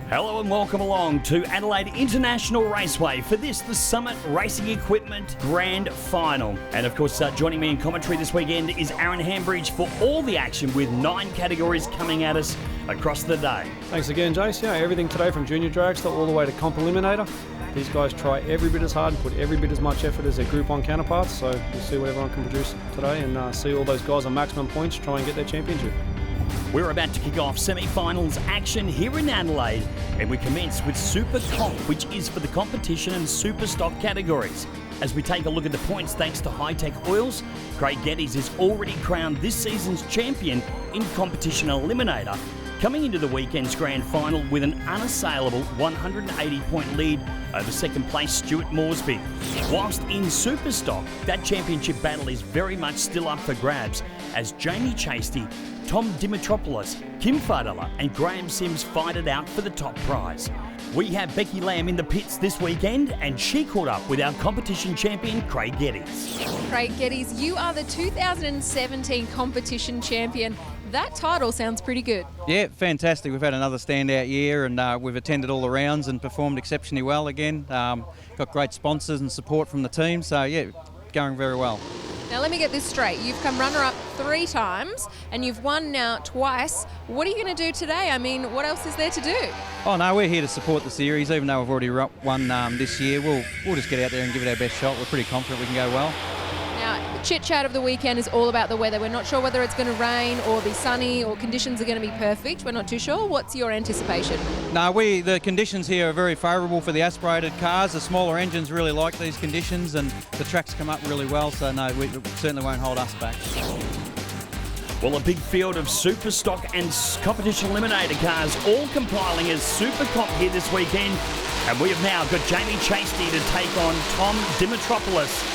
Hello and welcome along to Adelaide International Raceway for the Summit Racing Equipment Grand Final. And of course, joining me in commentary this weekend is Aaron Hambridge for all the action with 9 categories coming at us across the day. Thanks again, Jace. Yeah, everything today from junior dragster all the way to comp eliminator. These guys try every bit as hard and put every bit as much effort as their Group 1 counterparts, so we'll see what everyone can produce today and see all those guys on maximum points try and get their championship. We're about to kick off semi-finals action here in Adelaide, and we commence with Super Comp, which is for the competition and super stock categories. As we take a look at the points, thanks to high-tech oils, Craig Geddes is already crowned this season's champion in competition eliminator, coming into the weekend's grand final with an unassailable 180-point lead over second place Stuart Moresby. Whilst in super stock, that championship battle is very much still up for grabs as Jamie Chasty, Tom Dimitropoulos, Kim Fardella and Graham Sims fight it out for the top prize. We have Becky Lamb in the pits this weekend, and she caught up with our competition champion, Craig Geddes. Craig Geddes, you are the 2017 competition champion. That title sounds pretty good. Yeah, fantastic. We've had another standout year, and we've attended all the rounds and performed exceptionally well again. Got great sponsors and support from the team, so yeah, going very well. Now let me get this straight. You've come runner-up 3 times and you've won now twice. What are you going to do today? I mean, what else is there to do? Oh no, we're here to support the series. Even though we've already won this year, we'll just get out there and give it our best shot. We're pretty confident we can go well. Now, the chit-chat of the weekend is all about the weather. We're not sure whether it's going to rain or be sunny or conditions are going to be perfect. We're not too sure. What's your anticipation? No, the conditions here are very favourable for the aspirated cars. The smaller engines really like these conditions and the tracks come up really well, so no, we certainly won't hold us back. Well, a big field of super stock and competition eliminator cars all compiling as Super Comp here this weekend. And we have now got Jamie Chasty to take on Tom Dimitropoulos.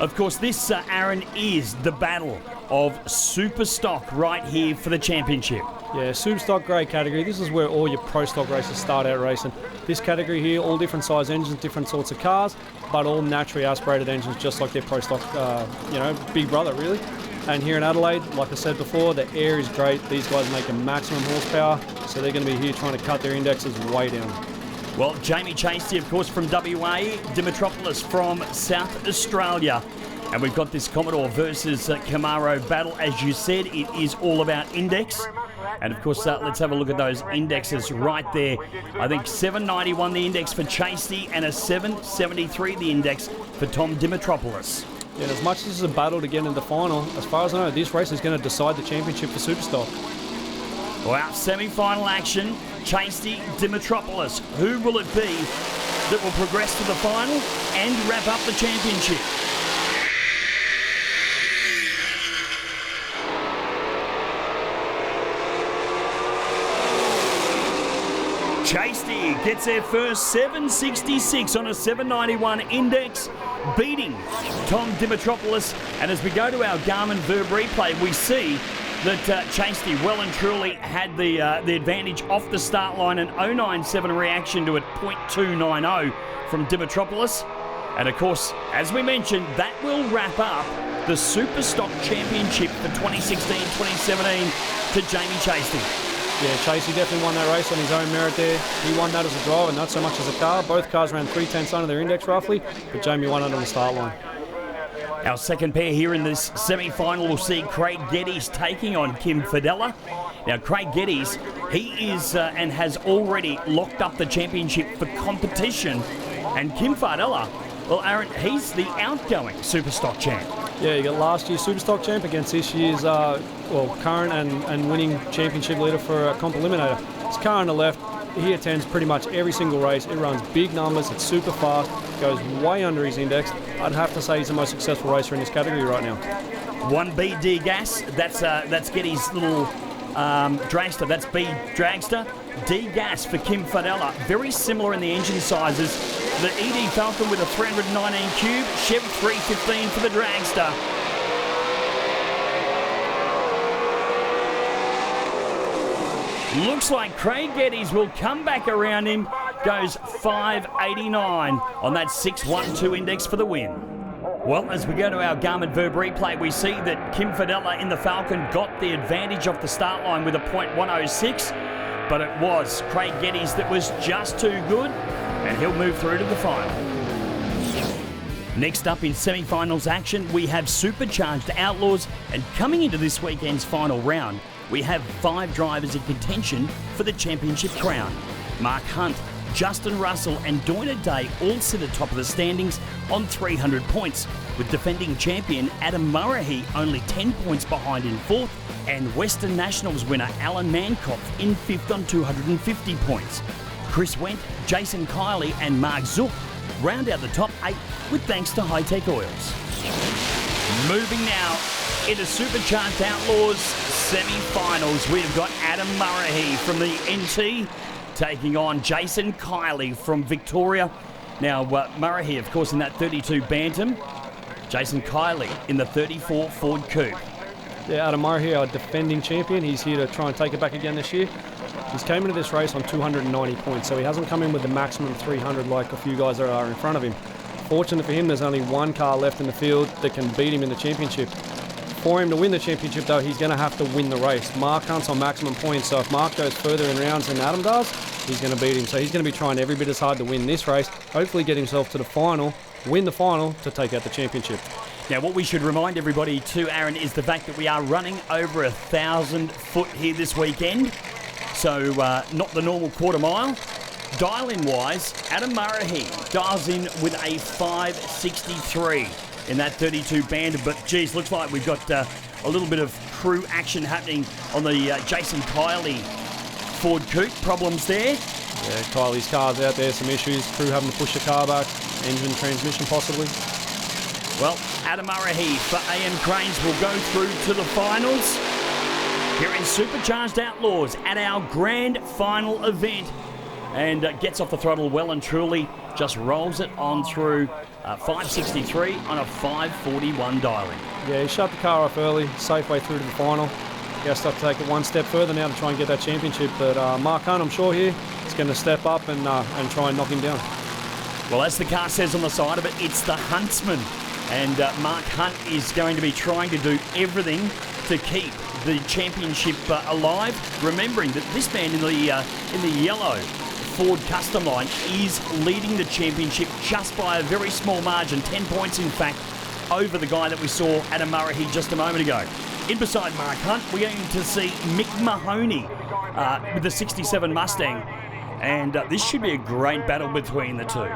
Of course, this, Aaron, is the battle of super stock right here for the championship. Yeah, super stock grade category. This is where all your pro stock races start out racing. This category here, all different size engines, different sorts of cars, but all naturally aspirated engines, just like their pro stock, big brother, really. And here in Adelaide, like I said before, the air is great. These guys make a maximum horsepower, so they're going to be here trying to cut their indexes way down. Well, Jamie Chasty, of course, from WA, Dimitropoulos from South Australia. And we've got this Commodore versus Camaro battle. As you said, it is all about index. And, of course, let's have a look at those indexes right there. I think 791 the index for Chasty and a 773 the index for Tom Dimitropoulos. Yeah, as much as this is a battle to get into the final, as far as I know, this race is going to decide the championship for Superstock. Well, semi-final action, Chasty, Dimitropoulos. Who will it be that will progress to the final and wrap up the championship? Chasty gets their first 766 on a 791 index, beating Tom Dimitropoulos. And as we go to our Garmin Verb replay, we see that Chasty well and truly had the advantage off the start line, an 097 reaction to a .290 from Dimitropoulos. And of course, as we mentioned, that will wrap up the Superstock Championship for 2016-2017 to Jamie Chasty. Yeah, Chasey definitely won that race on his own merit there. He won that as a driver, not so much as a car. Both cars ran 3/10 under their index roughly, but Jamie won it on the start line. Our second pair here in this semi-final will see Craig Geddes taking on Kim Fardella. Now, Craig Geddes, he is and has already locked up the championship for competition. And Kim Fardella, well, Aaron, he's the outgoing Superstock champ. Yeah, you got last year's Superstock champ against this year's current and winning championship leader for Comp Eliminator. It's car on the left. He attends pretty much every single race. It runs big numbers. It's super fast. Goes way under his index. I'd have to say he's the most successful racer in this category right now. 1BD gas. That's Geddes' little dragster. That's B dragster. D gas for Kim Fadella. Very similar in the engine sizes. The ED Falcon with a 319 cube. Chev 315 for the dragster. Looks like Craig Geddes will come back around him. Goes 589 on that 612 index for the win. Well, as we go to our Garmin Verb replay, we see that Kim Fadella in the Falcon got the advantage off the start line with a .106, but it was Craig Geddes that was just too good, and he'll move through to the final. Next up in semi-finals action, we have Supercharged Outlaws, and coming into this weekend's final round, we have 5 drivers in contention for the championship crown. Mark Hunt, Justin Russell and Doina Day all sit at top of the standings on 300 points, with defending champion Adam Murray only 10 points behind in 4th, and Western Nationals winner Alan Mankopf in 5th on 250 points. Chris Wendt, Jason Kiley and Mark Zook round out the top 8 with thanks to High Tech Oils. Moving now into Supercharged Outlaws semi-finals, we've got Adam Murray from the NT taking on Jason Kiley from Victoria. Now, Murray, of course, in that 32 Bantam. Jason Kiley in the 34 Ford Coupe. Yeah, Adam Murray, our defending champion. He's here to try and take it back again this year. He's came into this race on 290 points, so he hasn't come in with the maximum 300 like a few guys that are in front of him. Fortunate for him, there's only one car left in the field that can beat him in the championship. For him to win the championship, though, he's going to have to win the race. Mark Hunt's on maximum points, so if Mark goes further in rounds than Adam does, he's going to beat him. So he's going to be trying every bit as hard to win this race, hopefully get himself to the final, win the final to take out the championship. Now, what we should remind everybody too, Aaron, is the fact that we are running over 1,000 foot here this weekend. So not the normal quarter mile. Dial-in wise, Adam Murray dials in with a 563 in that 32 Bantam. But geez, looks like we've got a little bit of crew action happening on the Jason Kiley Ford Coupe. Problems there. Yeah, Kiley's car's out there, some issues. Crew having to push the car back, engine, transmission possibly. Well, Adam Murray for AM Cranes will go through to the finals here in Supercharged Outlaws at our grand final event, and gets off the throttle well and truly, just rolls it on through 563 on a 541 dialing. Yeah, he shut the car off early, safe way through to the final. He has to take it one step further now to try and get that championship, but Mark Hunt, I'm sure here, is going to step up and try and knock him down. Well, as the car says on the side of it, it's the Huntsman. And Mark Hunt is going to be trying to do everything to keep the championship alive. Remembering that this man in the yellow Ford Custom line is leading the championship just by a very small margin, 10 points in fact, over the guy that we saw, Adam Murray, just a moment ago. In beside Mark Hunt, we're going to see Mick Mahoney with the 67 Mustang. And this should be a great battle between the two.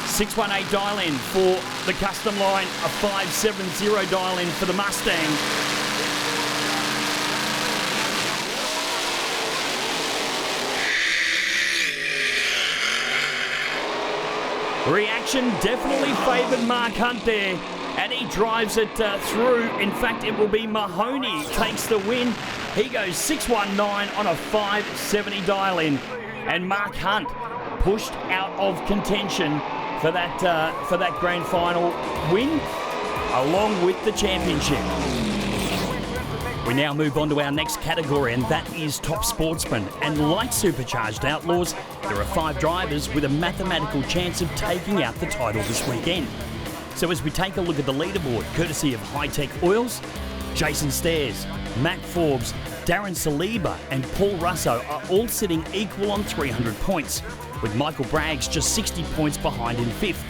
618 dial-in for the custom line, a 570 dial-in for the Mustang. Reaction definitely favoured Mark Hunt there, and he drives it through. In fact, it will be Mahoney takes the win. He goes 619 on a 570 dial-in, and Mark Hunt pushed out of contention for that grand final win, along with the championship. We now move on to our next category, and that is Top Sportsman. And like Supercharged Outlaws, there are 5 drivers with a mathematical chance of taking out the title this weekend. So as we take a look at the leaderboard, courtesy of High Tech Oils, Jason Stairs, Matt Forbes, Darren Saliba and Paul Russo are all sitting equal on 300 points, with Michael Braggs just 60 points behind in 5th.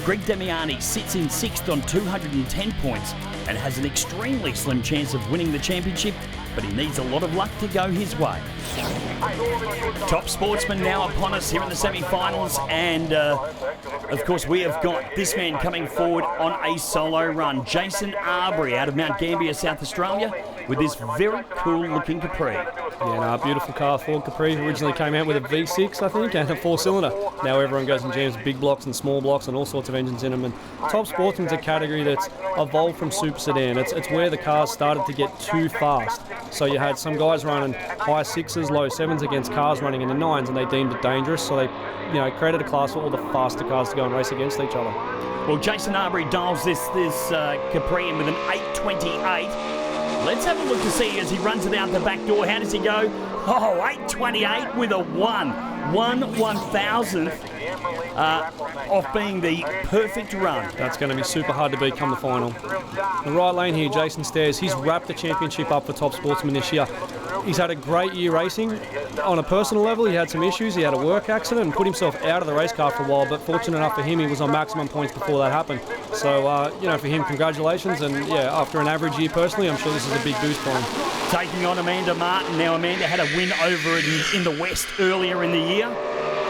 Greg Demiani sits in 6th on 210 points and has an extremely slim chance of winning the championship, but he needs a lot of luck to go his way. Top Sportsman now upon us here in the semi-finals, and of course we have got this man coming forward on a solo run, Jason Arbery out of Mount Gambier, South Australia, with this very cool looking Capri. Yeah, beautiful car, Ford Capri. Originally came out with a V6, I think, and a 4-cylinder. Now everyone goes and jams big blocks and small blocks and all sorts of engines in them. And Top Sportsman's a category that's evolved from Super Sedan. It's where the cars started to get too fast. So you had some guys running high 6s, low 7s against cars running in the 9s, and they deemed it dangerous. So they, created a class for all the faster cars to go and race against each other. Well, Jason Arbery dials this Capri in with an 8.28. Let's have a look to see as he runs it out the back door. How does he go? Oh, 8.28 with a 1/1000th off being the perfect run. That's going to be super hard to beat come the final. The right lane here, Jason Stairs, he's wrapped the championship up for Top Sportsman this year. He's had a great year racing. On a personal level, he had some issues. He had a work accident and put himself out of the race car for a while, but fortunate enough for him, he was on maximum points before that happened. So, for him, congratulations. And, after an average year personally, I'm sure this is a big boost for him. Taking on Amanda Martin. Now, Amanda had a win over in the West earlier in the year.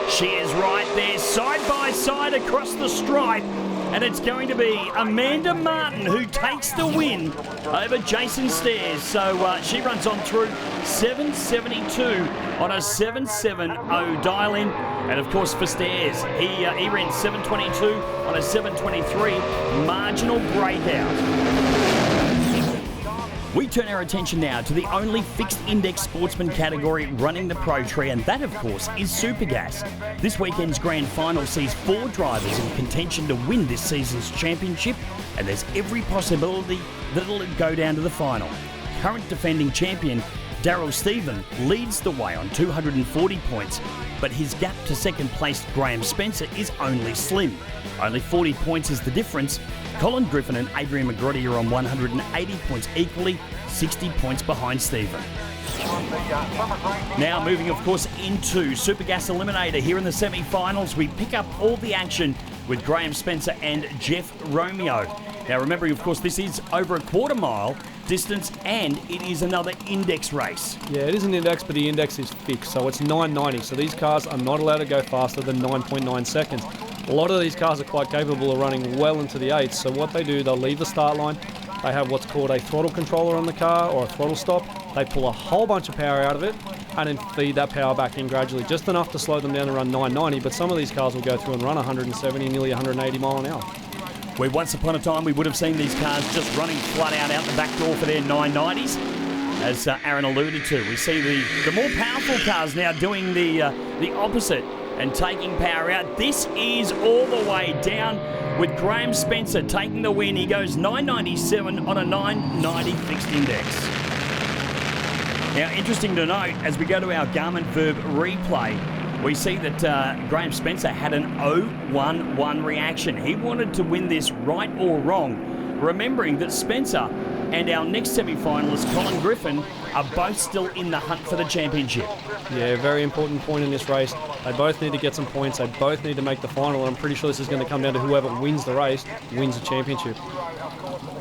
She is right there, side by side across the stripe. And it's going to be Amanda Martin who takes the win over Jason Stairs. So she runs on through 7.72 on a 7.70 dial-in. And of course for Stairs, he ran 7.22 on a 7.23 marginal breakout. We turn our attention now to the only fixed index sportsman category running the Pro Tree, and that, of course, is Supergas. This weekend's grand final sees 4 drivers in contention to win this season's championship, and there's every possibility that it'll go down to the final. Current defending champion Daryl Stephen leads the way on 240 points, but his gap to second placed Graham Spencer is only slim. Only 40 points is the difference. Colin Griffin and Adrian McGroddy are on 180 points equally, 60 points behind Stephen. Now moving, of course, into Supergas Eliminator. Here in the semi-finals, we pick up all the action with Graham Spencer and Jeff Romeo. Now remembering, of course, this is over a quarter mile distance and it is another index race. Yeah, it is an index, but the index is fixed, so it's 9.90. So these cars are not allowed to go faster than 9.9 seconds. A lot of these cars are quite capable of running well into the 8s, so what they do, they'll leave the start line. They have what's called a throttle controller on the car, or a throttle stop. They pull a whole bunch of power out of it and then feed that power back in gradually, just enough to slow them down to run 990, but some of these cars will go through and run 170, nearly 180 mile an hour. Where once upon a time we would have seen these cars just running flat out the back door for their 990s. As Aaron alluded to, we see the more powerful cars now doing the opposite and taking power out. This is all the way down with Graham Spencer taking the win. He goes 997 on a 990 fixed index. Now, interesting to note, as we go to our Garmin Verb replay, we see that Graham Spencer had an 0-1-1 reaction. He wanted to win this right or wrong, remembering that Spencer and our next semi-finalist, Colin Griffin, are both still in the hunt for the championship. Yeah, very important point in this race. They both need to get some points. They both need to make the final. And I'm pretty sure this is going to come down to whoever wins the race wins the championship.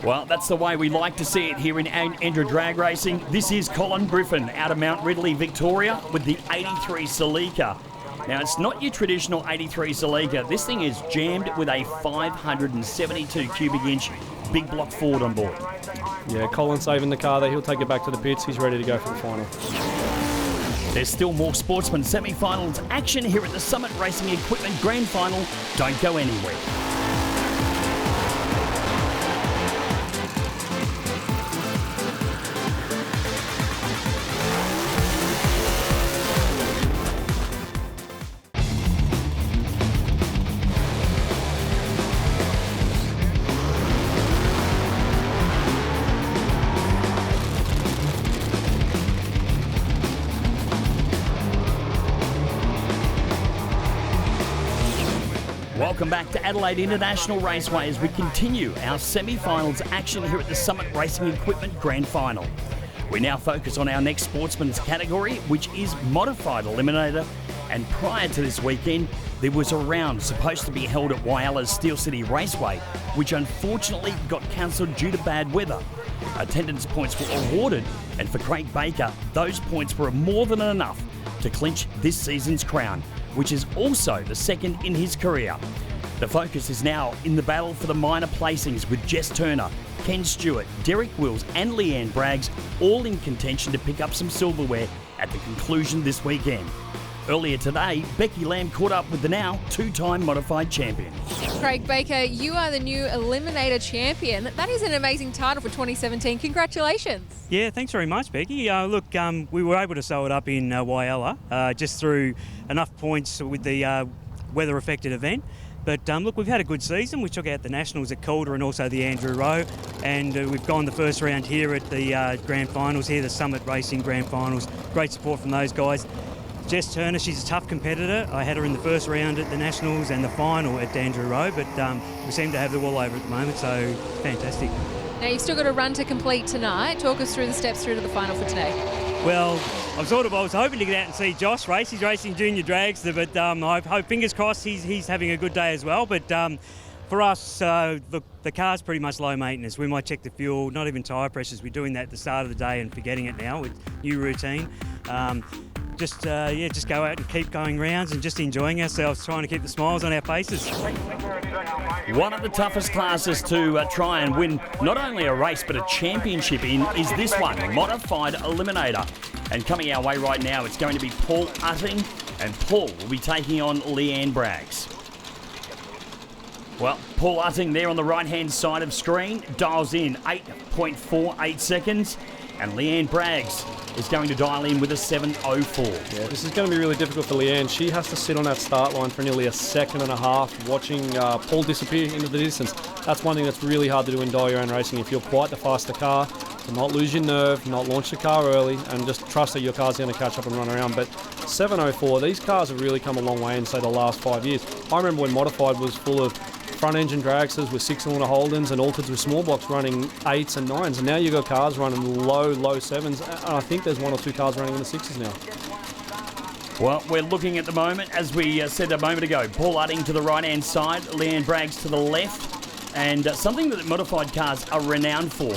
Well, that's the way we like to see it here in ANDRA Drag Racing. This is Colin Griffin out of Mount Ridley, Victoria, with the 83 Celica. Now, it's not your traditional 83 Celica. This thing is jammed with a 572 cubic inch big block Ford on board. Yeah, Colin's saving the car there. He'll take it back to the pits. He's ready to go for the final. There's still more Sportsman semi-finals action here at the Summit Racing Equipment Grand Final. Don't go anywhere. Welcome back to Adelaide International Raceway as we continue our semi-finals action here at the Summit Racing Equipment Grand Final. We now focus on our next sportsman's category, which is Modified Eliminator. And prior to this weekend, there was a round supposed to be held at Wyalla's Steel City Raceway, which unfortunately got cancelled due to bad weather. Attendance points were awarded, and for Craig Baker, those points were more than enough to clinch this season's crown, which is also the second in his career. The focus is now in the battle for the minor placings with Jess Turner, Ken Stewart, Derek Wills and Leanne Braggs all in contention to pick up some silverware at the conclusion this weekend. Earlier today, Becky Lamb caught up with the now two-time modified champion. Craig Baker, you are the new Eliminator champion. That is an amazing title for 2017. Congratulations. Yeah, thanks very much, Becky. Look, we were able to sew it up in Whyalla just through enough points with the weather-affected event. But look, we've had a good season. We took out the Nationals at Calder and also the ANDRA Row, and we've gone the first round here at the Grand Finals here, the Summit Racing Grand Finals. Great support from those guys. Jess Turner, she's a tough competitor. I had her in the first round at the Nationals and the final at ANDRA Row, but we seem to have the wall over at the moment, so fantastic. Now, you've still got a run to complete tonight. Talk us through the steps through to the final for today. Well, I was hoping to get out and see Josh race. He's racing junior dragster, but I hope, fingers crossed, he's having a good day as well. But for us, look, the car's pretty much low maintenance. We might check the fuel, not even tyre pressures. We're doing that at the start of the day and forgetting it now with new routine. Just go out and keep going rounds and just enjoying ourselves, trying to keep the smiles on our faces. One of the toughest classes to try and win not only a race but a championship in is this one, Modified Eliminator. And coming our way right now, it's going to be Paul Utting, and Paul will be taking on Leanne Braggs. Well, Paul Utting there on the right-hand side of screen, dials in 8.48 seconds, and Leanne Braggs is going to dial in with a 7.04. Yeah, this is going to be really difficult for Leanne. She has to sit on that start line for nearly a second and a half, watching Paul disappear into the distance. That's one thing that's really hard to do in dial-your-own racing. If you're quite the faster car, to not lose your nerve, not launch the car early, and just trust that your car's going to catch up and run around. But 7.04, these cars have really come a long way in, say, the last 5 years. I remember when Modified was full of front-engine dragsters with 6-cylinder Holdens and Altereds with small blocks running 8s and 9s, and now you've got cars running low 7s, and I think there's 1 or 2 cars running in the 6s now. Well, we're looking at the moment, as we said a moment ago, Paul Utting to the right-hand side, Leanne Braggs to the left, and something that modified cars are renowned for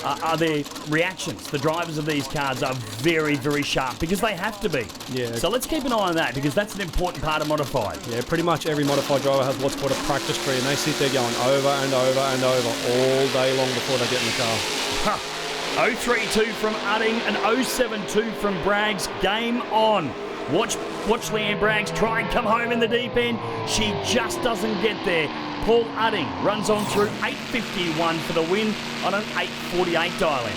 are their reactions. The drivers of these cars are very, very sharp because they have to be. Yeah. So let's keep an eye on that because that's an important part of modified. Yeah, pretty much every modified driver has what's called a practice tree, and they sit there going over and over and over all day long before they get in the car. 032 from Utting and 072 from Braggs. Game on. Watch Leanne Braggs try and come home in the deep end. She just doesn't get there. Paul Utting runs on through 8.51 for the win on an 8.48 dial-in.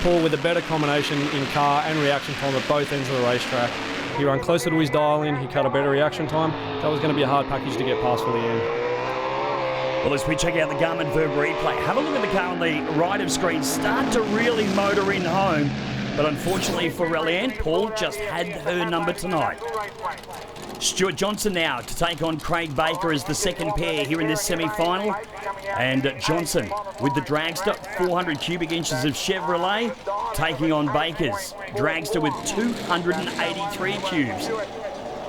Paul with a better combination in car and reaction time at both ends of the racetrack. He ran closer to his dial-in, he cut a better reaction time. That was going to be a hard package to get past for Leanne. Well, as we check out the Garmin Verb replay, have a look at the car on the right of screen. Start to really motor in home. But unfortunately for Leanne, Paul just had her number tonight. Stuart Johnson now to take on Craig Baker as the second pair here in this semi-final. And Johnson with the dragster, 400 cubic inches of Chevrolet, taking on Baker's dragster with 283 cubes.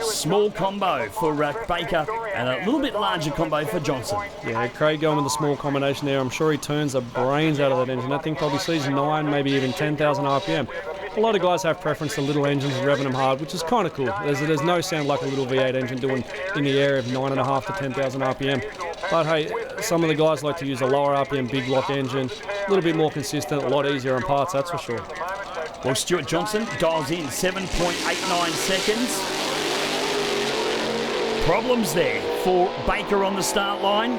Small combo for Baker and a little bit larger combo for Johnson. Yeah, Craig going with the small combination there. I'm sure he turns the brains out of that engine. That thing probably sees 9, maybe even 10,000 RPM. A lot of guys have preference to little engines revving them hard, which is kind of cool. There's no sound like a little V8 engine doing in the area of 9.5 to 10,000 RPM. But hey, some of the guys like to use a lower RPM big block engine, a little bit more consistent, a lot easier on parts, that's for sure. Well, Stuart Johnson dials in 7.89 seconds. Problems there for Baker on the start line.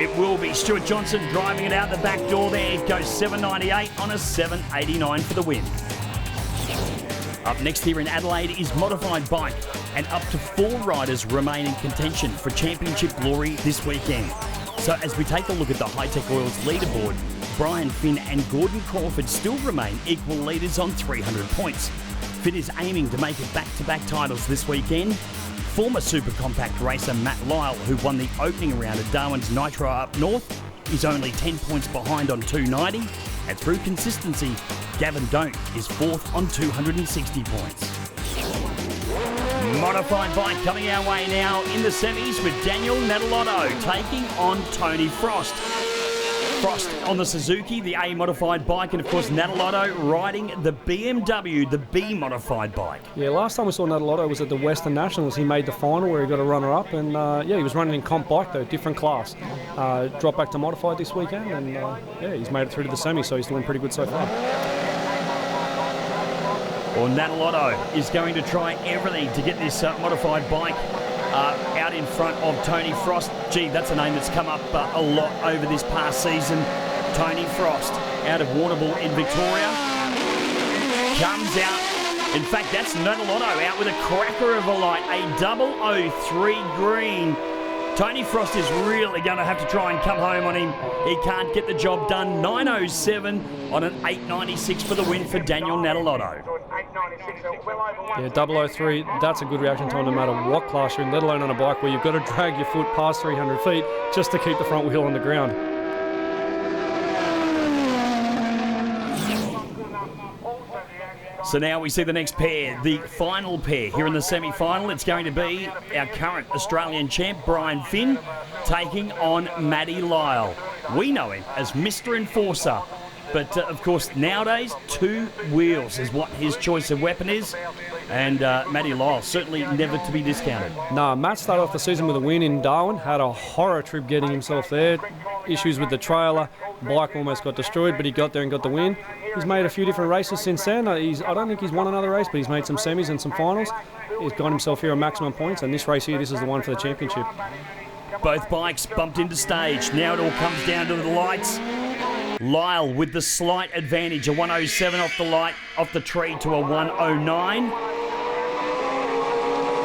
It will be Stuart Johnson driving it out the back door there. It goes 7.98 on a 7.89 for the win. Up next here in Adelaide is Modified Bike, and up to 4 riders remain in contention for championship glory this weekend. So as we take a look at the Hi-Tech Oils leaderboard, Brian Finn and Gordon Crawford still remain equal leaders on 300 points. Finn is aiming to make it back-to-back titles this weekend. Former Super Compact racer Matt Lyle, who won the opening round at Darwin's Nitro up north, is only 10 points behind on 290, and through consistency, Gavin Don't is 4th on 260 points. Modified Bike coming our way now in the semis with Daniel Natalotto taking on Tony Frost. Frost on the Suzuki, the A modified bike, and of course Natalotto riding the BMW, the B modified bike. Yeah, last time we saw Natalotto was at the Western Nationals. He made the final where he got a runner-up, and yeah, he was running in comp bike though, different class. Dropped back to modified this weekend, and yeah, he's made it through to the semi, so he's doing pretty good so far. Well, Natalotto is going to try everything to get this modified bike out in front of Tony Frost. Gee, that's a name that's come up a lot over this past season. Tony Frost out of Warrnambool in Victoria. Comes out. In fact, that's Natalotto out with a cracker of a light. A 003 green. Tony Frost is really going to have to try and come home on him. He can't get the job done. 907 on an 896 for the win for Daniel Natalotto. Yeah, 003, that's a good reaction time no matter what class you're in, let alone on a bike where you've got to drag your foot past 300 feet just to keep the front wheel on the ground. So now we see the next pair, the final pair here in the semi-final. It's going to be our current Australian champ, Brian Finn, taking on Matty Lyle. We know him as Mr. Enforcer, but of course nowadays 2 wheels is what his choice of weapon is, and Matty Lyle certainly never to be discounted. No, Matt started off the season with a win in Darwin, had a horror trip getting himself there, issues with the trailer, bike almost got destroyed, but he got there and got the win. He's made a few different races since then. I don't think he's won another race, but he's made some semis and some finals. He's got himself here a maximum points, and this race here, this is the one for the championship. Both bikes bumped into stage. Now it all comes down to the lights. Lyle with the slight advantage, a 107 off the tree to a 109.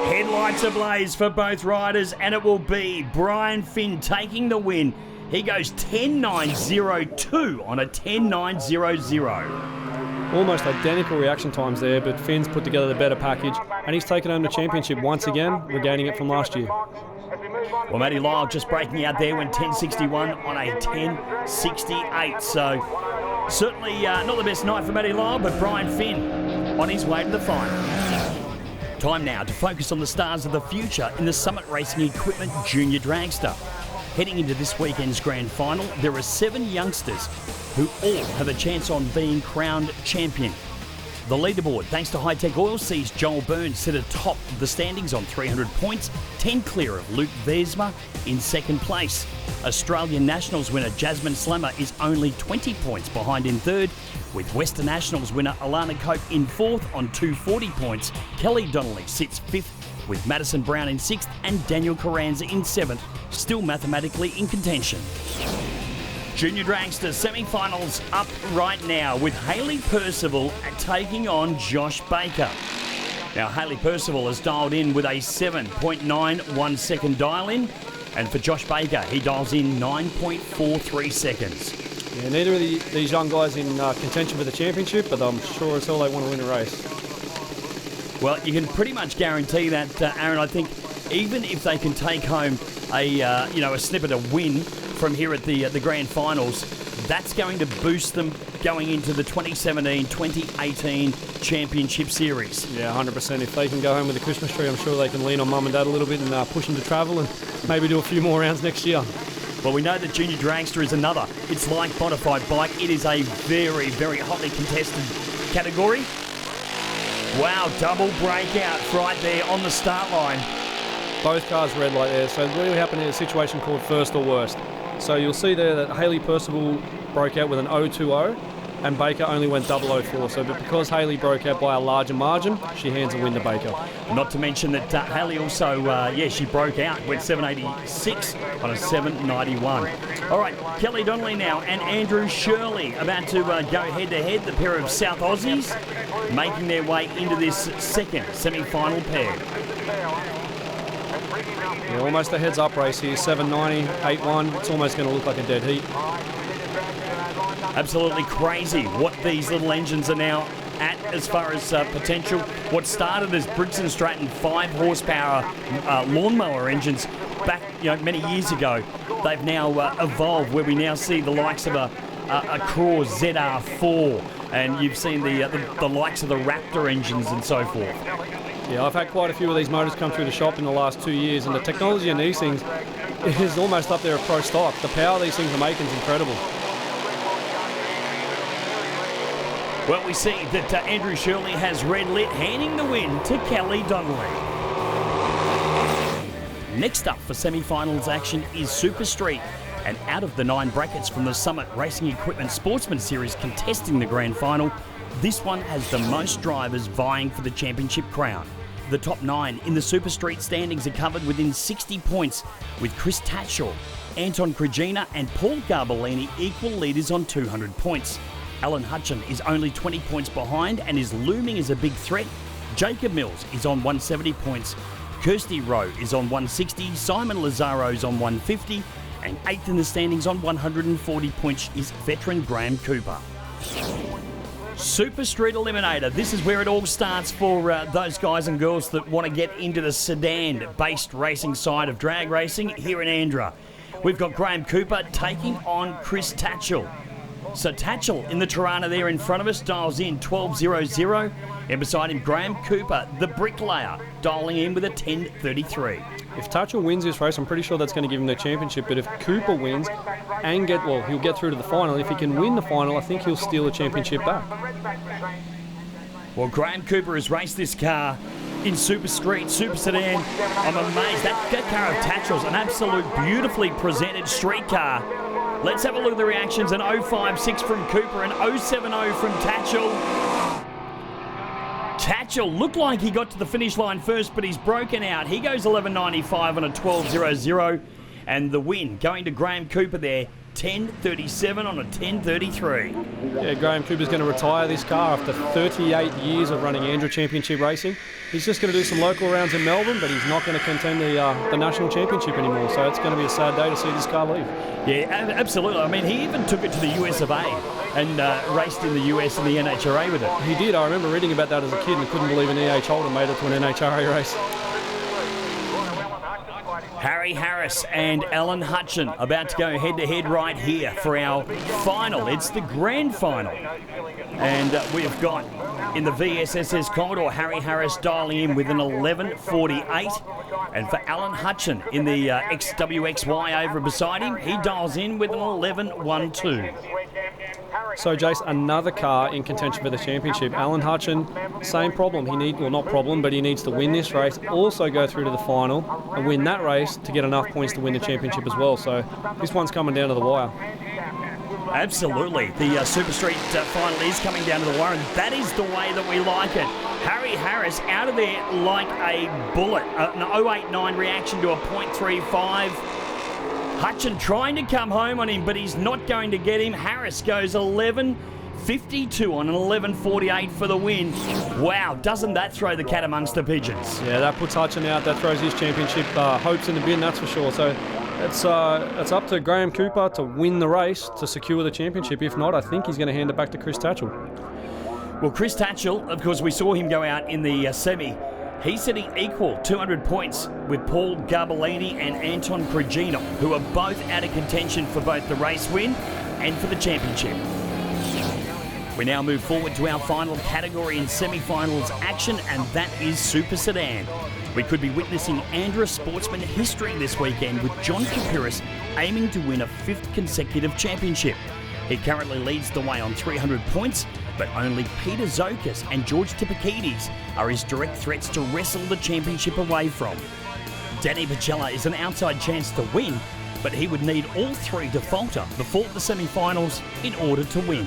Headlights ablaze for both riders, and it will be Brian Finn taking the win. He goes 10.902 on a 10.900. Almost identical reaction times there, but Finn's put together the better package, and he's taken home the championship once again, regaining it from last year. Well, Matty Lyle just breaking out there, went 10.61 on a 10.68. So certainly not the best night for Matty Lyle, but Brian Finn on his way to the final. Time now to focus on the stars of the future in the Summit Racing Equipment Junior Dragster. Heading into this weekend's grand final, there are 7 youngsters who all have a chance on being crowned champion. The leaderboard, thanks to High-Tech Oil, sees Joel Burns sit atop the standings on 300 points, 10 clear of Luke Vesma in second place. Australian Nationals winner Jasmine Slammer is only 20 points behind in third, with Western Nationals winner Alana Cope in fourth on 240 points. Kelly Donnelly sits fifth, with Madison Brown in 6th and Daniel Carranza in 7th, still mathematically in contention. Junior Dragster semi-finals up right now with Hayley Percival taking on Josh Baker. Now Hayley Percival has dialed in with a 7.91 second dial-in, and for Josh Baker he dials in 9.43 seconds. Yeah, neither of these young guys in contention for the championship, but I'm sure as hell they want to win a race. Well, you can pretty much guarantee that, Aaron. I think even if they can take home a snippet of win from here at the grand finals, that's going to boost them going into the 2017-2018 Championship Series. Yeah, 100%. If they can go home with the Christmas tree, I'm sure they can lean on mum and dad a little bit and push them to travel and maybe do a few more rounds next year. Well, we know that Junior Dragster is another. It's like modified bike. It is a very, very hotly contested category. Wow, double breakout right there on the start line. Both cars red light there, so what happened in a situation called first or worst. So you'll see there that Hayley Percival broke out with an 020 and Baker only went 004. So but because Hayley broke out by a larger margin, she hands a win to Baker. Not to mention that Hayley also, she broke out, went 786 on a 791. All right, Kelly Donnelly now and Andrew Shirley about to go head-to-head, the pair of South Aussies, making their way into this second semi-final pair. Yeah, almost a heads-up race here, 790, 8-1. It's almost going to look like a dead heat. Absolutely crazy what these little engines are now at as far as potential. What started as Briggs & Stratton 5 horsepower lawnmower engines back many years ago, they've now evolved where we now see the likes of a Craw ZR4, and you've seen the likes of the Raptor engines and so forth. Yeah, I've had quite a few of these motors come through the shop in the last 2 years, and the technology in these things is almost up there at pro stock. The power these things are making is incredible. Well, we see that Andrew Shirley has red lit, handing the win to Kelly Donnelly. Next up for semi-finals action is Super Street. And out of the 9 brackets from the Summit Racing Equipment Sportsman Series contesting the grand final, this one has the most drivers vying for the championship crown. The top 9 in the Super Street standings are covered within 60 points, with Chris Tatchell, Anton Krajina and Paul Garbellini equal leaders on 200 points. Alan Hutchin is only 20 points behind and is looming as a big threat. Jacob Mills is on 170 points. Kirsty Rowe is on 160, Simon Lazaro is on 150, and 8th in the standings on 140 points is veteran Graham Cooper. Super Street Eliminator. This is where it all starts for those guys and girls that want to get into the sedan-based racing side of drag racing here in ANDRA. We've got Graham Cooper taking on Chris Tatchell. So Tatchell in the Tirana there in front of us dials in 12.00, and beside him Graham Cooper, the bricklayer, dialing in with a 10.33. If Tatchell wins this race, I'm pretty sure that's going to give him the championship. But if Cooper wins and he'll get through to the final. If he can win the final, I think he'll steal the championship back. Well, Graham Cooper has raced this car in Super Street, Super Sedan. I'm amazed. That car of Tatchell's an absolute beautifully presented street car. Let's have a look at the reactions. An 0.56 from Cooper, an 0.70 from Tatchell. Tatchell looked like he got to the finish line first, but he's broken out. He goes 11.95 on a 12.00, and the win going to Graham Cooper there, 10.37 on a 10.33. Yeah, Graham Cooper's going to retire this car after 38 years of running ANDRA Championship racing. He's just going to do some local rounds in Melbourne, but he's not going to contend the national championship anymore. So it's going to be a sad day to see this car leave. Yeah, absolutely. I mean, he even took it to the US of A and raced in the US and the NHRA with it. He did. I remember reading about that as a kid and couldn't believe an EH Holder made it to an NHRA race. Harry Harris and Alan Hutchin about to go head-to-head right here for our final. It's the grand final. And we've got in the VSSS Commodore, Harry Harris dialing in with an 11.48. And for Alan Hutchin in the XWXY over beside him, he dials in with an 11.12. So, Jace, another car in contention for the championship. Alan Hutchin, same problem. He needs to win this race, also go through to the final and win that race to get enough points to win the championship as well. So this one's coming down to the wire. Absolutely. The Super Street final is coming down to the wire, and that is the way that we like it. Harry Harris out of there like a bullet. An 0.89 reaction to a 0.35. Hutchin trying to come home on him, but he's not going to get him. Harris goes 11.52 on an 11.48 for the win. Wow, doesn't that throw the cat amongst the pigeons? Yeah, that puts Hutchin out. That throws his championship hopes in the bin, that's for sure. So it's up to Graham Cooper to win the race to secure the championship. If not, I think he's going to hand it back to Chris Tatchell. Well, Chris Tatchell, of course, we saw him go out in the semi. He's sitting equal 200 points with Paul Garbellini and Anton Krajina, who are both out of contention for both the race win and for the championship. We now move forward to our final category in semi-finals action, and that is Super Sedan. We could be witnessing ANDRA Sportsman history this weekend with John Kapiris aiming to win a 5th consecutive championship. He currently leads the way on 300 points, but only Peter Zokas and George Tipakidis are his direct threats to wrestle the championship away from. Danny Pacella is an outside chance to win, but he would need all three to falter before the semi-finals in order to win.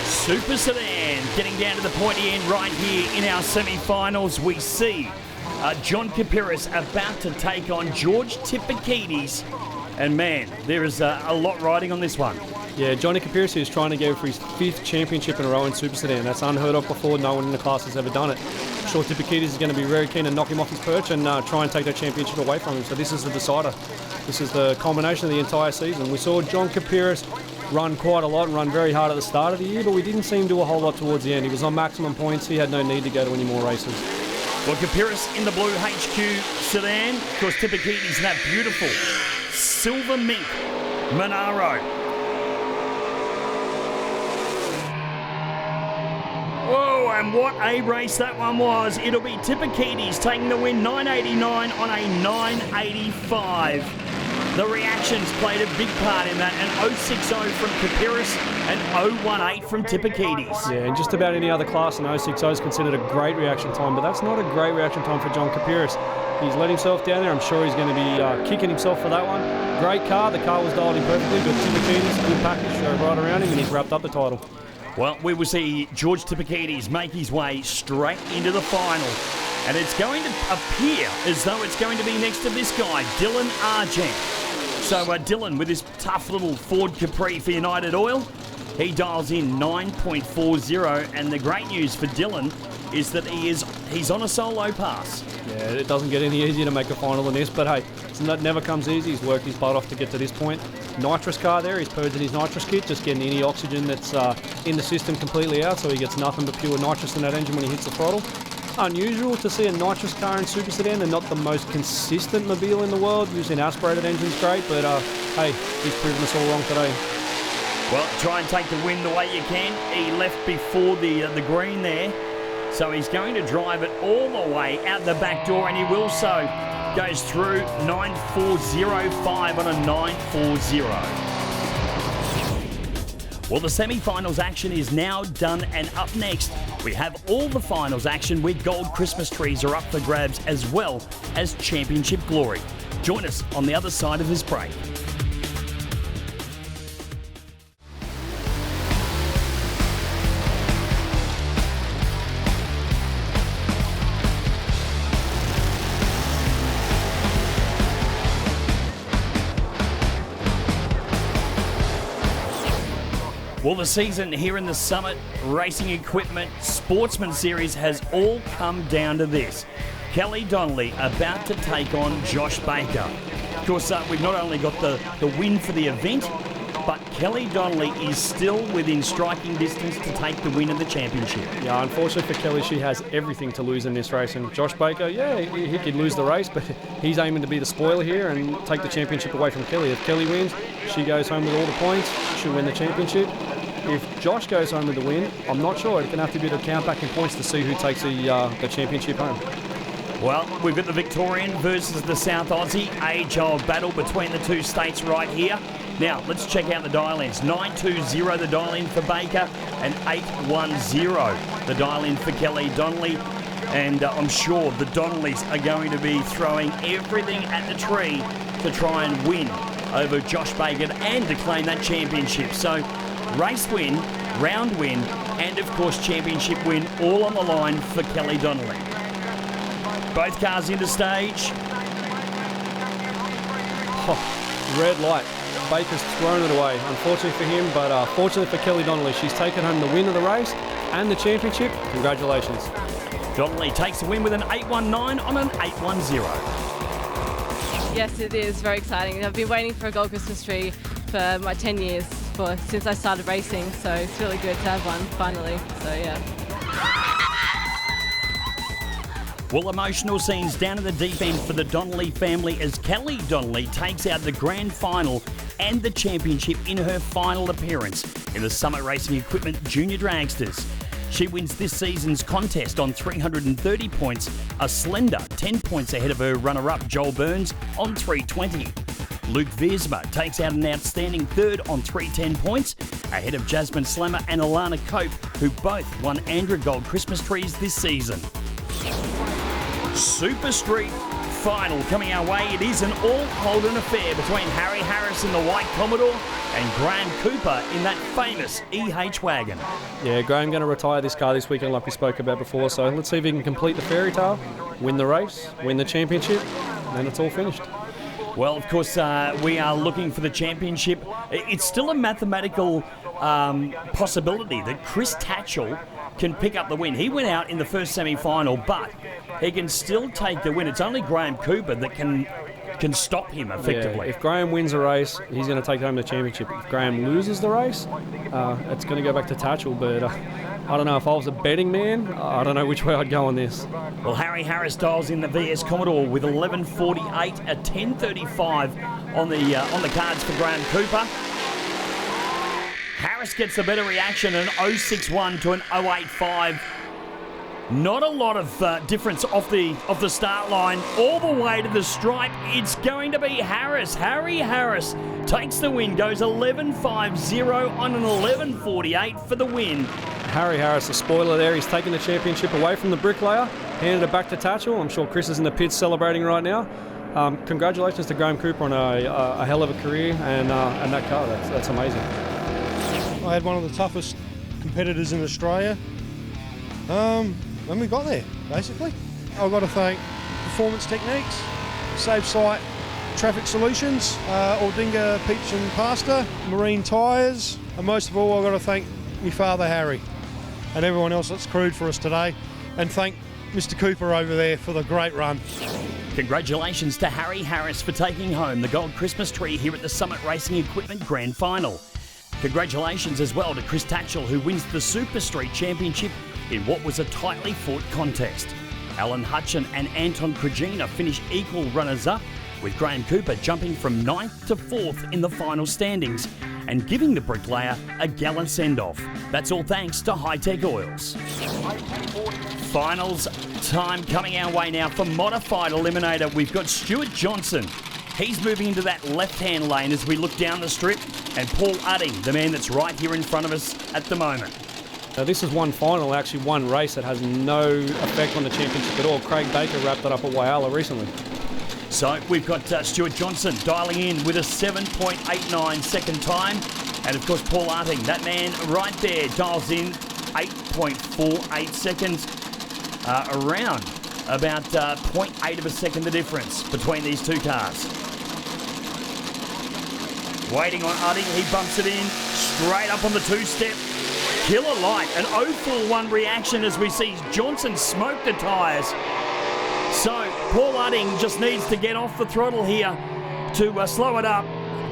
Super Sedan getting down to the pointy end right here in our semi-finals. We see John Kapiris about to take on George Tipakidis. And man, there is a lot riding on this one. Yeah, Johnny Kapiris is trying to go for his 5th championship in a row in Super Sedan. That's unheard of before. No one in the class has ever done it. I'm sure Tipakidis is going to be very keen to knock him off his perch and try and take that championship away from him. So this is the decider. This is the culmination of the entire season. We saw John Kapiris run quite a lot and run very hard at the start of the year, but we didn't see him do a whole lot towards the end. He was on maximum points. He had no need to go to any more races. Well, Kapiris in the blue HQ sedan. Of course, Tipakidis in that beautiful silver mink Monaro. Whoa, and what a race that one was. It'll be Tipakidis taking the win, 9.89 on a 9.85. The reactions played a big part in that, an 0.60 from Kapiris and 0.18 from Tipakidis. Yeah, and just about any other class in 0.60 is considered a great reaction time, but that's not a great reaction time for John Kapiris. He's let himself down there. I'm sure he's going to be kicking himself for that one. Great car. The car was dialed in perfectly, but Tipakidis, good package, right around him, and he's wrapped up the title. Well, we will see George Tipakidis make his way straight into the final. And it's going to appear as though it's going to be next to this guy, Dylan Argent. So Dylan, with his tough little Ford Capri for United Oil, he dials in 9.40. And the great news for Dylan is that he's on a solo pass. Yeah, it doesn't get any easier to make a final than this, but hey, that never comes easy. He's worked his butt off to get to this point. Nitrous car there, he's purging his nitrous kit, just getting any oxygen that's in the system completely out, so he gets nothing but pure nitrous in that engine when he hits the throttle. Unusual to see a nitrous car in Super Sedan, and not the most consistent mobile in the world. Using an aspirated engine's great, but hey, he's proven us all wrong today. Well, try and take the win the way you can. He left before the green there. So he's going to drive it all the way out the back door, and he will so. Goes through 9.405 on a 9.40. Well, the semi-finals action is now done, and up next, we have all the finals action where gold Christmas trees are up for grabs as well as championship glory. Join us on the other side of this break. Well, the season here in the Summit Racing Equipment Sportsman Series has all come down to this. Kelly Donnelly about to take on Josh Baker. Of course, we've not only got the win for the event, but Kelly Donnelly is still within striking distance to take the win of the championship. Yeah, unfortunately for Kelly, she has everything to lose in this race. And Josh Baker, yeah, he could lose the race, but he's aiming to be the spoiler here and take the championship away from Kelly. If Kelly wins, she goes home with all the points. She'll win the championship. If Josh goes home with the win, I'm not sure. It's going to have to be a count back in points to see who takes the championship home. Well, we've got the Victorian versus the South Aussie. Age-old battle between the two states right here. Now, let's check out the dial-ins. 920 the dial-in for Baker, and 810 the dial-in for Kelly Donnelly. And I'm sure the Donnellys are going to be throwing everything at the tree to try and win over Josh Baker and to claim that championship. So, race win, round win, and of course championship win, all on the line for Kelly Donnelly. Both cars into stage. Oh, red light. Baker's thrown it away, unfortunately for him, but fortunately for Kelly Donnelly. She's taken home the win of the race and the championship. Congratulations. Donnelly takes the win with an 819 on an 810. Yes, it is very exciting. I've been waiting for a Gold Christmas Tree for my 10 years, since I started racing, so it's really good to have one finally. So yeah. Well, emotional scenes down at the deep end for the Donnelly family as Kelly Donnelly takes out the grand final and the championship in her final appearance in the Summit Racing Equipment Junior Dragsters. She wins this season's contest on 330 points, a slender 10 points ahead of her runner-up Joel Burns on 320. Luke Viersma takes out an outstanding third on 310 points, ahead of Jasmine Slammer and Alana Cope, who both won ANDRA Gold Christmas Trees this season. Super Street final coming our way. It is an all-Holden affair between Harry Harris in the white Commodore and Graham Cooper in that famous EH wagon. Yeah, Graham going to retire this car this weekend like we spoke about before, so let's see if he can complete the fairy tale, win the race, win the championship, and then it's all finished. Well, of course, we are looking for the championship. It's still a mathematical possibility that Chris Tatchell can pick up the win. He went out in the first semi-final, but he can still take the win. It's only Graham Cooper that can stop him effectively. Yeah, if Graham wins a race, he's going to take home the championship. If Graham loses the race, it's going to go back to Tatchell, but I don't know. If I was a betting man, I don't know which way I'd go on this. Well, Harry Harris dials in the VS Commodore with 11.48, a 10.35 on the cards for Graham Cooper. Harris gets the better reaction, an 0.61 to an 0.85. Not a lot of difference off the start line all the way to the stripe. It's going to be Harris. Harry Harris takes the win, goes 11.50 on an 11.48 for the win. Harry Harris, the spoiler there. He's taken the championship away from the bricklayer, handed it back to Tatchell. I'm sure Chris is in the pits celebrating right now. Congratulations to Graham Cooper on a hell of a career and that car. That's amazing. I had one of the toughest competitors in Australia. When we got there, basically. I've got to thank Performance Techniques, Safe Sight Traffic Solutions, Aldinga Peach and Pasta, Marine Tyres, and most of all I've got to thank my father Harry and everyone else that's crewed for us today, and thank Mr Cooper over there for the great run. Congratulations to Harry Harris for taking home the Gold Christmas Tree here at the Summit Racing Equipment Grand Final. Congratulations as well to Chris Tatchell, who wins the Super Street Championship in what was a tightly fought contest. Alan Hutchin and Anton Krajina finished equal runners-up, with Graham Cooper jumping from 9th to 4th in the final standings and giving the bricklayer a gallant send-off. That's all thanks to High Tech Oils. Finals time coming our way now for Modified Eliminator. We've got Stuart Johnson. He's moving into that left-hand lane as we look down the strip, and Paul Udding, the man that's right here in front of us at the moment. Now this is one final, actually one race that has no effect on the championship at all. Craig Baker wrapped it up at Whyalla recently. So we've got Stuart Johnson dialing in with a 7.89 second time. And of course Paul Udding, that man right there, dials in 8.48 seconds, around about 0.8 of a second the difference between these two cars. Waiting on Udding, he bumps it in straight up on the two-step. Killer Light, an 0-4-1 reaction as we see Johnson smoke the tyres. So Paul Udding just needs to get off the throttle here to slow it up.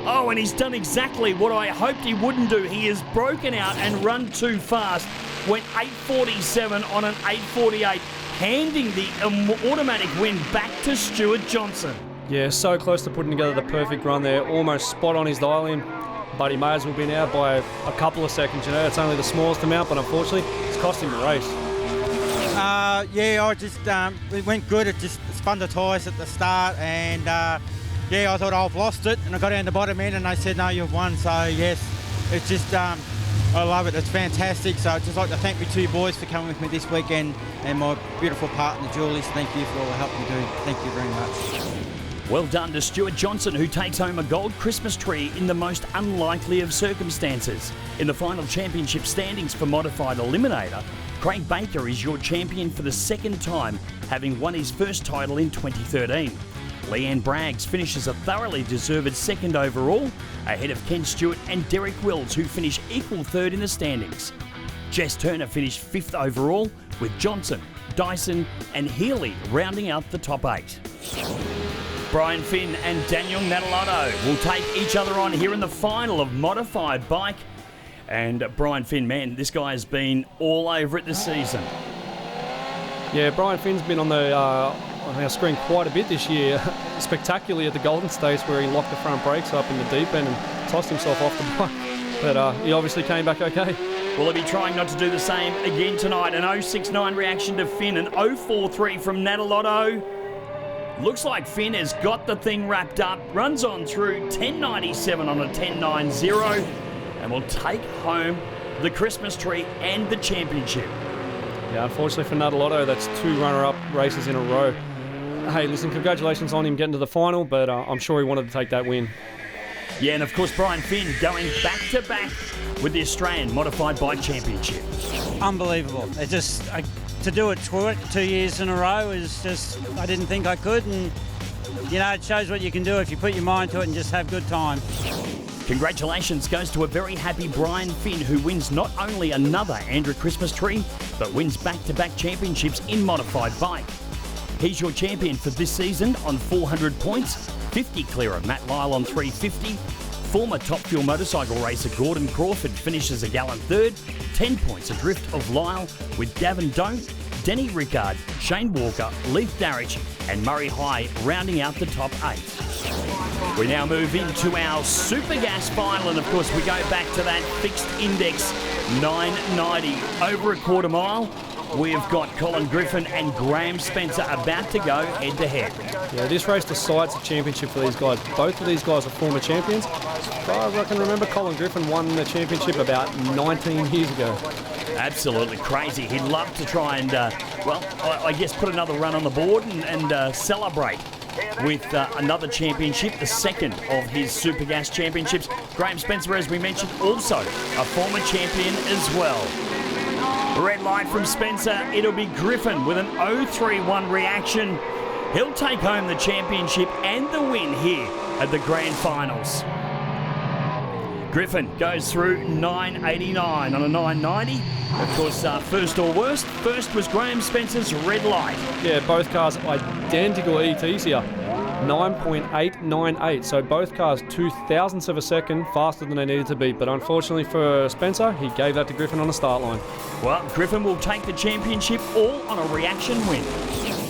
Oh, and he's done exactly what I hoped he wouldn't do. He has broken out and run too fast. Went 8.47 on an 8.48, handing the automatic win back to Stuart Johnson. Yeah, so close to putting together the perfect run there. Almost spot on his dial-in, but he may as well been out by a couple of seconds. You know, it's only the smallest amount, but unfortunately, it's cost him the race. Yeah, I just, it went good. It just spun the tyres at the start, and yeah, I thought I've lost it, and I got down the bottom end, and they said, no, you've won. So, yes, it's just, I love it. It's fantastic. So I'd just like to thank my two boys for coming with me this weekend, and my beautiful partner, Julie. Thank you for all the help you do. Thank you very much. Well done to Stuart Johnson, who takes home a Gold Christmas Tree in the most unlikely of circumstances. In the final championship standings for Modified Eliminator, Craig Baker is your champion for the second time, having won his first title in 2013. Leanne Braggs finishes a thoroughly deserved second overall, ahead of Ken Stewart and Derek Wills, who finish equal third in the standings. Jess Turner finished fifth overall, with Johnson, Dyson and Healy rounding out the top 8. Brian Finn and Daniel Natalotto will take each other on here in the final of Modified Bike. And Brian Finn, man, this guy has been all over it this season. Yeah, Brian Finn's been on our screen quite a bit this year. Spectacularly at the Golden States, where he locked the front brakes up in the deep end and tossed himself off the bike. But he obviously came back okay. Will he be trying not to do the same again tonight? An 0.69 reaction to Finn, an 0.43 from Natalotto. Looks like Finn has got the thing wrapped up, runs on through 10.97 on a 10.90, and will take home the Christmas Tree and the championship. Yeah, unfortunately for Natalotto, that's 2 runner-up races in a row. Hey, listen, congratulations on him getting to the final, but I'm sure he wanted to take that win. Yeah, and of course Brian Finn going back-to-back with the Australian Modified Bike Championship. Unbelievable. It just... to do it 2 years in a row is just, I didn't think I could, and you know, it shows what you can do if you put your mind to it and just have good time. Congratulations goes to a very happy Brian Finn, who wins not only another ANDRA Christmas Tree, but wins back-to-back championships in Modified Bike. He's your champion for this season on 400 points, 50 clear of Matt Lyle on 350. Former Top Fuel motorcycle racer Gordon Crawford finishes a gallant third, 10 points adrift of Lyle, with Gavin Don't, Denny Rickard, Shane Walker, Leif Darrich and Murray High rounding out the top 8. We now move into our Super Gas final, and of course we go back to that fixed index 990 over a quarter mile. We've got Colin Griffin and Graham Spencer about to go head-to-head. Yeah, this race decides the championship for these guys. Both of these guys are former champions. As far as I can remember, Colin Griffin won the championship about 19 years ago. Absolutely crazy. He'd love to try and, I guess put another run on the board and celebrate with another championship, the second of his Super Gas championships. Graham Spencer, as we mentioned, also a former champion as well. Red light from Spencer. It'll be Griffin with an 0-3-1 reaction. He'll take home the championship and the win here at the Grand Finals. Griffin goes through 9.89 on a 9.90. Of course, first or worst. First was Graham Spencer's red light. Yeah, both cars identical ETs here. 9.898. So both cars 0.02 of a second faster than they needed to be. But unfortunately for Spencer, he gave that to Griffin on the start line. Well, Griffin will take the championship all on a reaction win.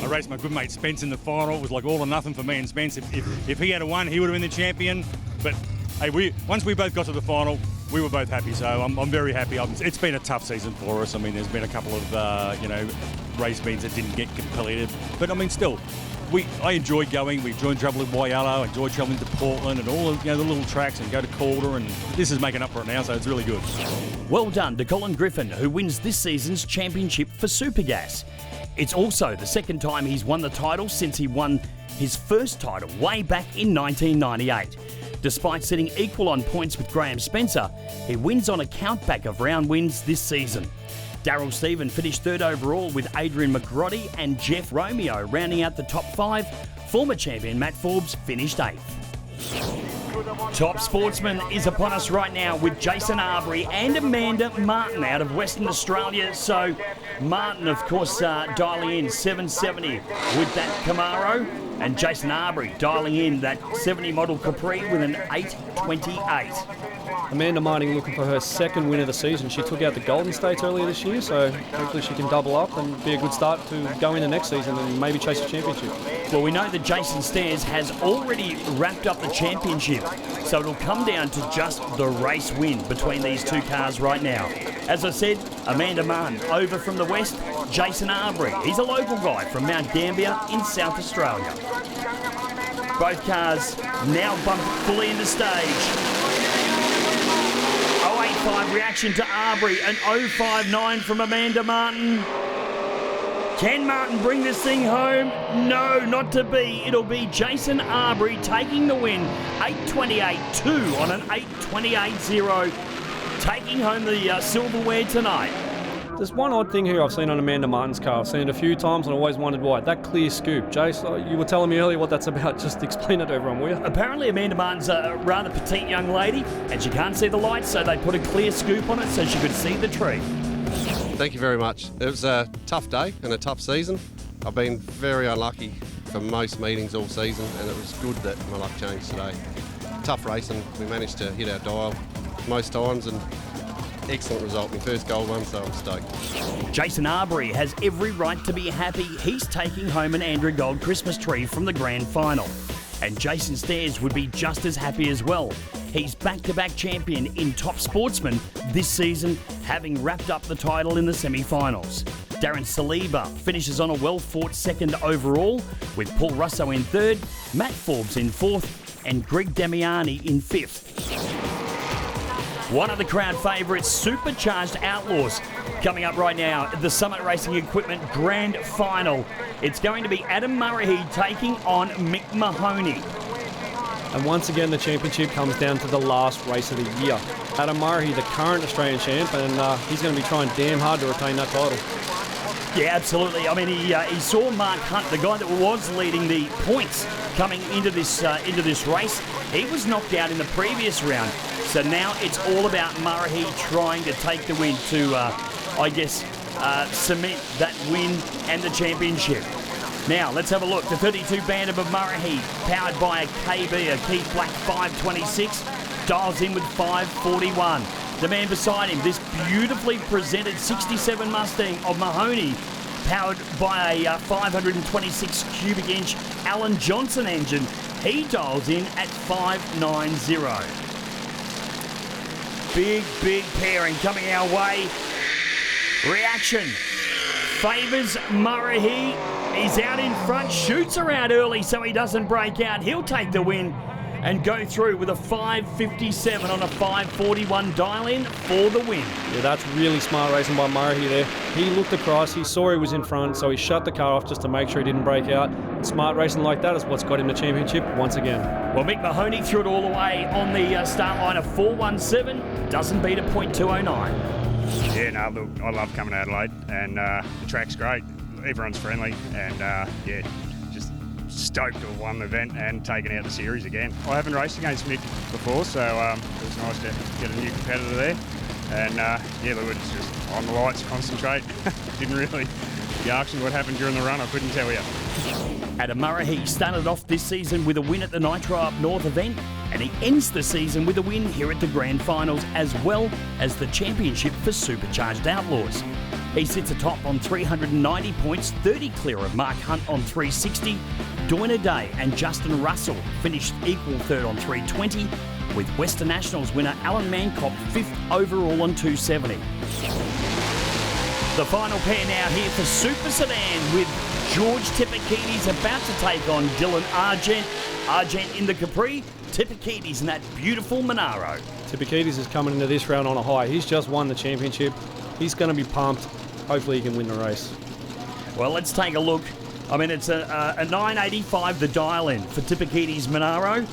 I raced my good mate Spence in the final. It was like all or nothing for me and Spence. If he had won, he would have been the champion. But hey, once we both got to the final, we were both happy. So I'm very happy. It's been a tough season for us. I mean, there's been a couple of race meets that didn't get completed. But I mean, still, I enjoy going. We enjoy travelling to Whyalla, enjoy travelling to Portland and all the little tracks, and go to Calder, and this is making up for it now, so it's really good. Well done to Colin Griffin, who wins this season's championship for Supergas. It's also the second time he's won the title since he won his first title way back in 1998. Despite sitting equal on points with Graham Spencer, he wins on a countback of round wins this season. Daryl Stephen finished third overall with Adrian McGroddy and Jeff Romeo rounding out the top 5. Former champion Matt Forbes finished 8th. Top Sportsman is upon us right now with Jason Arbery and Amanda Martin out of Western Australia. So Martin, of course, dialing in 770 with that Camaro, and Jason Arbery dialing in that 70 model Capri with an 828. Amanda Martin looking for her second win of the season. She took out the Golden States earlier this year, so hopefully she can double up and be a good start to go into next season and maybe chase a championship. Well, we know that Jason Stairs has already wrapped up the championship, so it'll come down to just the race win between these two cars right now. As I said, Amanda Martin over from the west, Jason Arbery. He's a local guy from Mount Gambier in South Australia. Both cars now bumped fully into stage. 0.85 reaction to Arbery, an 0.59 from Amanda Martin. Can Martin bring this thing home? No, not to be. It'll be Jason Arbery taking the win, 8.28.2 on an 8.28.0, taking home the silverware tonight. There's one odd thing here I've seen on Amanda Martin's car. I've seen it a few times and always wondered why. That clear scoop. Jace, you were telling me earlier what that's about. Just explain it to everyone, will you? Apparently Amanda Martin's a rather petite young lady and she can't see the lights, so they put a clear scoop on it so she could see the tree. Thank you very much. It was a tough day and a tough season. I've been very unlucky for most meetings all season, and it was good that my luck changed today. Tough racing. We managed to hit our dial most times, and excellent result. My first gold one, so I'm stoked. Jason Arbery has every right to be happy. He's taking home an ANDRA Gold Christmas Tree from the grand final. And Jason Stairs would be just as happy as well. He's back-to-back champion in Top Sportsman this season, having wrapped up the title in the semi-finals. Darren Saliba finishes on a well-fought second overall, with Paul Russo in third, Matt Forbes in fourth, and Greg Damiani in fifth. One of the crowd favourites, Supercharged Outlaws, coming up right now at the Summit Racing Equipment Grand Final. It's going to be Adam Murray taking on Mick Mahoney. And once again, the championship comes down to the last race of the year. Adam Murray, the current Australian champ, and he's going to be trying damn hard to retain that title. Yeah, absolutely. I mean, he saw Mark Hunt, the guy that was leading the points coming into this race. He was knocked out in the previous round. So now it's all about Murray trying to take the win to, cement that win and the championship. Now, let's have a look. The 32 Bandit of Murray, powered by a KB, a Keith Black 526, dials in with 541. The man beside him, this beautifully presented 67 Mustang of Mahoney, powered by a 526 cubic inch Alan Johnson engine. He dials in at 590. Big pairing coming our way. Reaction favours Murray. He's out in front, shoots her out early so he doesn't break out. He'll take the win. and go through with a 5.57 on a 5.41 dial-in for the win. Yeah, that's really smart racing by Murray there. He looked across, he saw he was in front, so he shut the car off just to make sure he didn't break out. And smart racing like that is what's got him the championship once again. Well, Mick Mahoney threw it all the way on the start line of 4.17, doesn't beat a .209. Yeah, no, look, I love coming to Adelaide, and the track's great. Everyone's friendly, and yeah, just stoked to have won the event and taken out the series again. I haven't raced against Mick before, so it was nice to get a new competitor there. And yeah, look, it's just on the lights, concentrate. Didn't really be asking what happened during the run, I couldn't tell you. Adam Murray started off this season with a win at the Nitro Up North event, and he ends the season with a win here at the Grand Finals, as well as the championship for Supercharged Outlaws. He sits atop on 390 points, 30 clear of Mark Hunt on 360. Doina Day and Justin Russell finished equal third on 320, with Western Nationals winner Alan Mancop 5th overall on 270. The final pair now here for Super Sedan, with George Tipakides about to take on Dylan Argent. Argent in the Capri, Tipakides in that beautiful Monaro. Tipakides is coming into this round on a high. He's just won the championship. He's going to be pumped. Hopefully he can win the race. Well, let's take a look. I mean, it's a 9.85 the dial-in for Tipakides Monaro,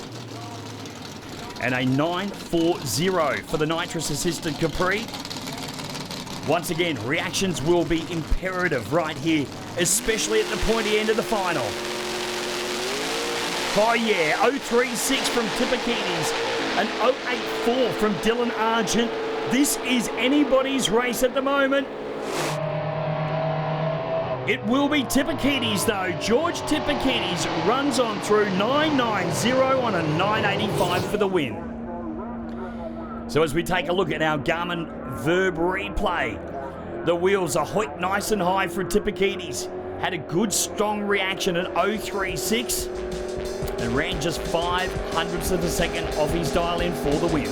and a 9.40 for the nitrous-assisted Capri. Once again, reactions will be imperative right here, especially at the pointy end of the final. Oh yeah, 0.36 from Tipakides, an 0.84 from Dylan Argent. This is anybody's race at the moment. It will be Tipakides though. George Tipakides runs on through 9.90 on a 9.85 for the win. So as we take a look at our Garmin Verb replay, the wheels are hoiked nice and high for Tipakides. Had a good strong reaction at 0.36 and ran just 0.05 of a second off his dial-in for the win.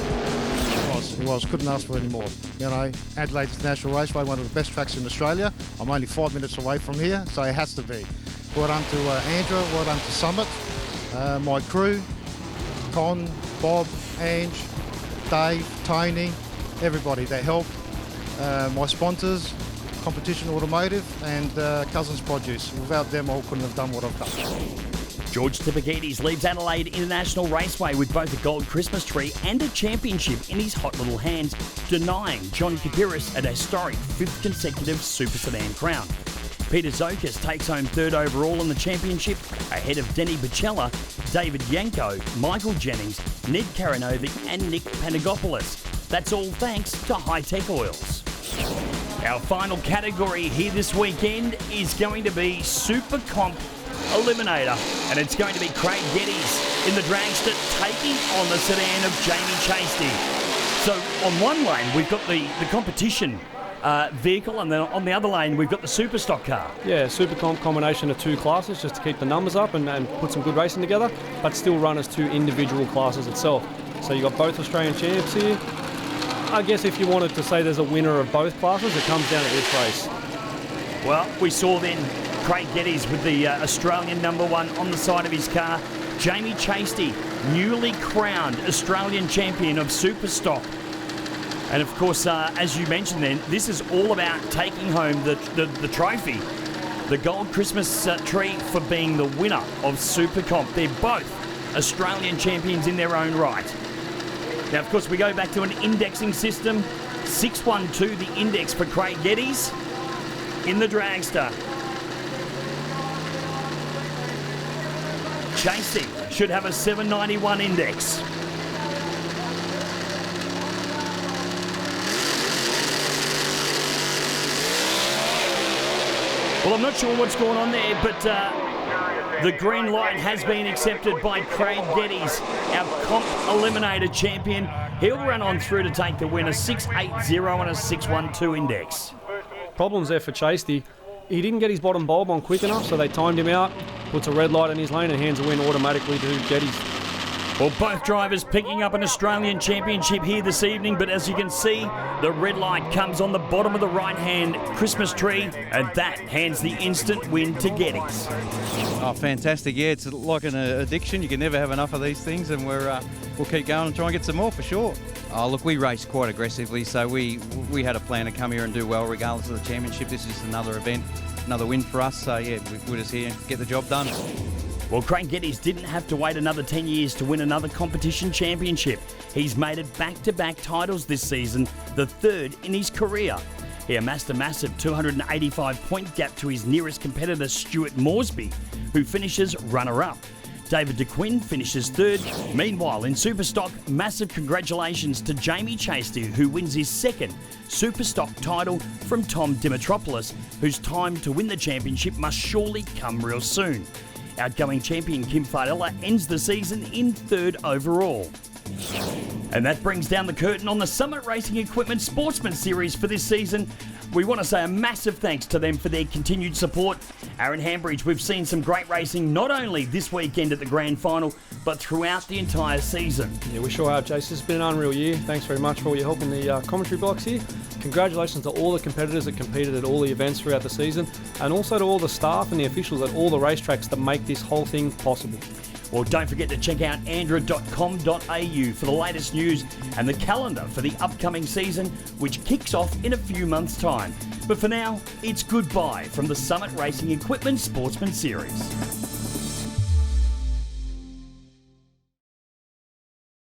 He was, couldn't ask for any more. You know, Adelaide International Raceway, one of the best tracks in Australia. I'm only 5 minutes away from here, so it has to be. Well done to ANDRA, well done to Summit, my crew, Con, Bob, Ange, Dave, Tony, everybody that helped, my sponsors, Competition Automotive and Cousins Produce. Without them, I couldn't have done what I've done. George Tipakides leaves Adelaide International Raceway with both a Gold Christmas Tree and a championship in his hot little hands, denying John Kapiris an historic 5th consecutive Super Sedan crown. Peter Zokas takes home 3rd overall in the championship, ahead of Denny Bicella, David Yanko, Michael Jennings, Ned Karanovic and Nick Panagopoulos. That's all thanks to High Tech Oils. Our final category here this weekend is going to be Super Comp Eliminator, and it's going to be Craig Geddes in the dragster taking on the sedan of Jamie Chasty. So on one lane we've got the competition vehicle, and then on the other lane we've got the super stock car. Yeah, super comp combination of 2 classes just to keep the numbers up and put some good racing together, but still run as 2 individual classes itself. So you've got both Australian champs here. I guess if you wanted to say there's a winner of both classes, it comes down to this race. Well, we saw then Craig Geddes with the Australian #1 on the side of his car. Jamie Chasty, newly crowned Australian champion of Super Stock. And of course, as you mentioned then, this is all about taking home the trophy, the Gold Christmas Tree, for being the winner of Super Comp. They're both Australian champions in their own right. Now, of course, we go back to an indexing system. 612 the index for Craig Geddes in the dragster. Chasty should have a 791 index. Well, I'm not sure what's going on there, but the green light has been accepted by Craig Geddes, our Comp Eliminator champion. He'll run on through to take the win, a 680 on a 612 index. Problems there for Chasty. He didn't get his bottom bulb on quick enough, so they timed him out, puts a red light in his lane and hands a win automatically to Geddes. Well, both drivers picking up an Australian championship here this evening, but as you can see, the red light comes on the bottom of the right-hand Christmas tree, and that hands the instant win to Geddes. Oh, fantastic. Yeah, it's like an addiction. You can never have enough of these things, and we'll keep going and try and get some more for sure. Oh, look, we raced quite aggressively, so we had a plan to come here and do well regardless of the championship. This is another event, another win for us, so yeah, we're just here and get the job done. Well, Craig Geddes didn't have to wait another 10 years to win another competition championship. He's made it back-to-back titles this season, the third in his career. He amassed a massive 285-point gap to his nearest competitor, Stuart Moresby, who finishes runner-up. David DeQuinn finishes third. Meanwhile, in Superstock, massive congratulations to Jamie Chasty, who wins his second Superstock title from Tom Dimitropoulos, whose time to win the championship must surely come real soon. Outgoing champion Kim Fardella ends the season in third overall. And that brings down the curtain on the Summit Racing Equipment Sportsman Series for this season. We want to say a massive thanks to them for their continued support. Aaron Hambridge, we've seen some great racing not only this weekend at the Grand Final, but throughout the entire season. Yeah, we sure have, Jace. It's been an unreal year. Thanks very much for all your help in the commentary box here. Congratulations to all the competitors that competed at all the events throughout the season, and also to all the staff and the officials at all the racetracks that make this whole thing possible. Well, don't forget to check out ANDRA.com.au for the latest news and the calendar for the upcoming season, which kicks off in a few months' time. But for now, it's goodbye from the Summit Racing Equipment Sportsman Series.